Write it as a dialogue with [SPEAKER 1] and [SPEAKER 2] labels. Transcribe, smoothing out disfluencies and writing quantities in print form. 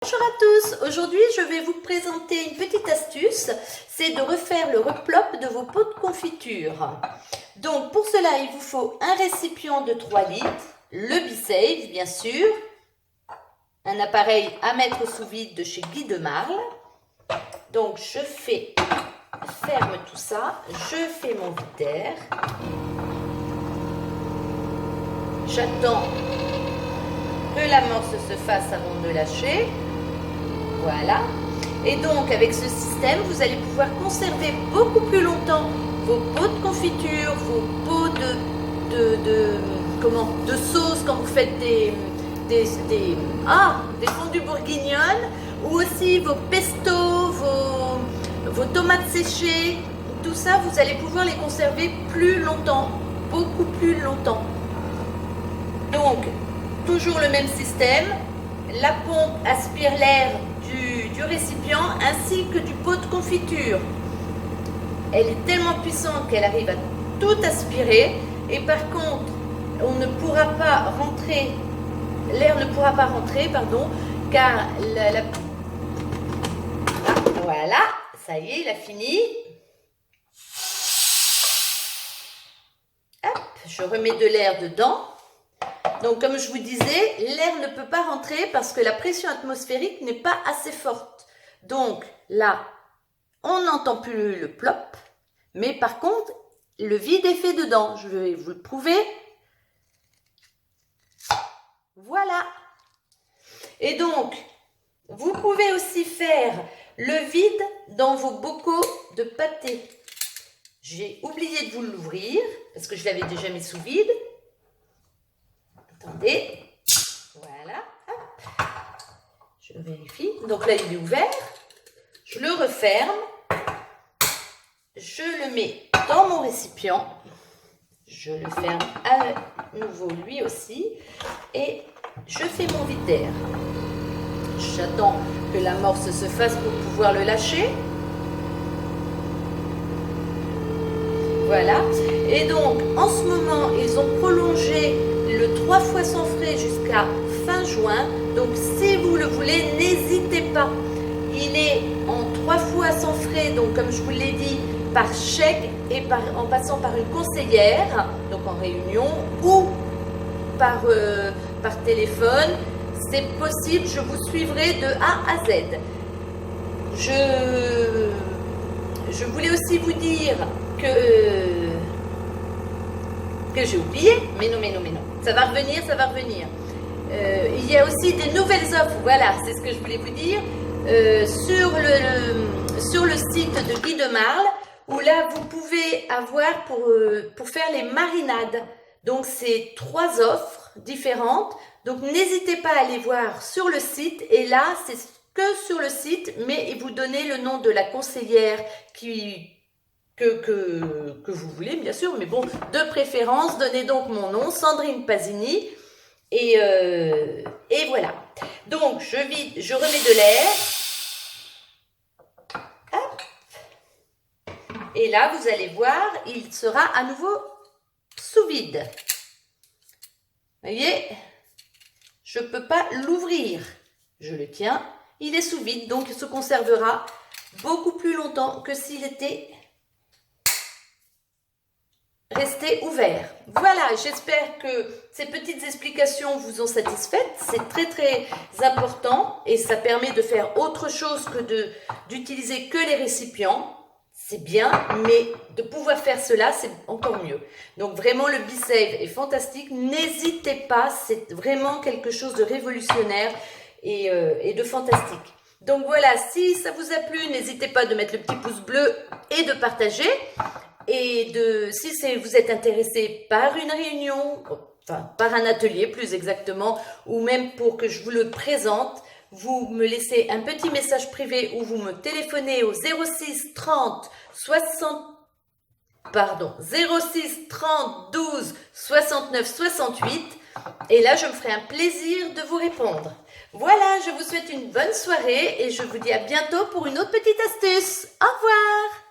[SPEAKER 1] Bonjour à tous, aujourd'hui je vais vous présenter une petite astuce, c'est de refaire le replop de vos pots de confiture. Donc pour cela il vous faut un récipient de 3 litres, le B-Save bien sûr, un appareil à mettre sous vide de chez Guy de Marle. Donc je ferme tout ça, je fais mon vide-air, j'attends que l'amorce se fasse avant de lâcher. Voilà. Et donc, avec ce système, vous allez pouvoir conserver beaucoup plus longtemps vos pots de confiture, vos pots de sauce quand vous faites des fondues bourguignonnes, ou aussi vos pestos, vos tomates séchées. Tout ça, vous allez pouvoir les conserver plus longtemps, beaucoup plus longtemps. Donc, toujours le même système. La pompe aspire l'air du récipient ainsi que du pot de confiture. Elle est tellement puissante qu'elle arrive à tout aspirer, et par contre l'air ne pourra pas rentrer, car voilà, ça y est, il a fini. Hop, je remets de l'air dedans. Donc, comme je vous disais, l'air ne peut pas rentrer parce que la pression atmosphérique n'est pas assez forte. Donc, là, on n'entend plus le plop, mais par contre, le vide est fait dedans. Je vais vous le prouver. Voilà. Et donc, vous pouvez aussi faire le vide dans vos bocaux de pâté. J'ai oublié de vous l'ouvrir parce que je l'avais déjà mis sous vide. Attendez, voilà, hop. Je vérifie. Donc là, il est ouvert. Je le referme. Je le mets dans mon récipient. Je le ferme à nouveau lui aussi. Et je fais mon vide-air. J'attends que l'amorce se fasse pour pouvoir le lâcher. Voilà. Et donc, en ce moment, ils ont prolongé le 3 fois sans frais jusqu'à fin juin. Donc si vous le voulez, n'hésitez pas. Il est en 3 fois sans frais, donc comme je vous l'ai dit, par chèque et en passant par une conseillère, donc en réunion, ou par téléphone. C'est possible, je vous suivrai de A à Z. Je voulais aussi vous dire que j'ai oublié, mais non. Ça va revenir. Il y a aussi des nouvelles offres, voilà, c'est ce que je voulais vous dire, sur le site de Guy de Marle, où là, vous pouvez avoir pour faire les marinades. Donc, c'est 3 offres différentes. Donc, n'hésitez pas à aller voir sur le site. Et là, c'est que sur le site, mais vous donnez le nom de la conseillère que vous voulez, bien sûr, mais bon, de préférence, donnez donc mon nom, Sandrine Pasini, et voilà. Donc, je remets de l'air, hop, et là, vous allez voir, il sera à nouveau sous vide. Vous voyez, je ne peux pas l'ouvrir, je le tiens, il est sous vide, donc il se conservera beaucoup plus longtemps que s'il était resté ouvert. Voilà, j'espère que ces petites explications vous ont satisfaite. C'est très important et ça permet de faire autre chose que d'utiliser que les récipients. C'est bien, mais de pouvoir faire cela, c'est encore mieux. Donc vraiment, le B-Save est fantastique. N'hésitez pas, c'est vraiment quelque chose de révolutionnaire et de fantastique. Donc voilà, si ça vous a plu, n'hésitez pas de mettre le petit pouce bleu et de partager. Et si vous êtes intéressé par une réunion, enfin par un atelier plus exactement, ou même pour que je vous le présente, vous me laissez un petit message privé ou vous me téléphonez au 06 30 12 69 68 et là je me ferai un plaisir de vous répondre. Voilà, je vous souhaite une bonne soirée et je vous dis à bientôt pour une autre petite astuce. Au revoir!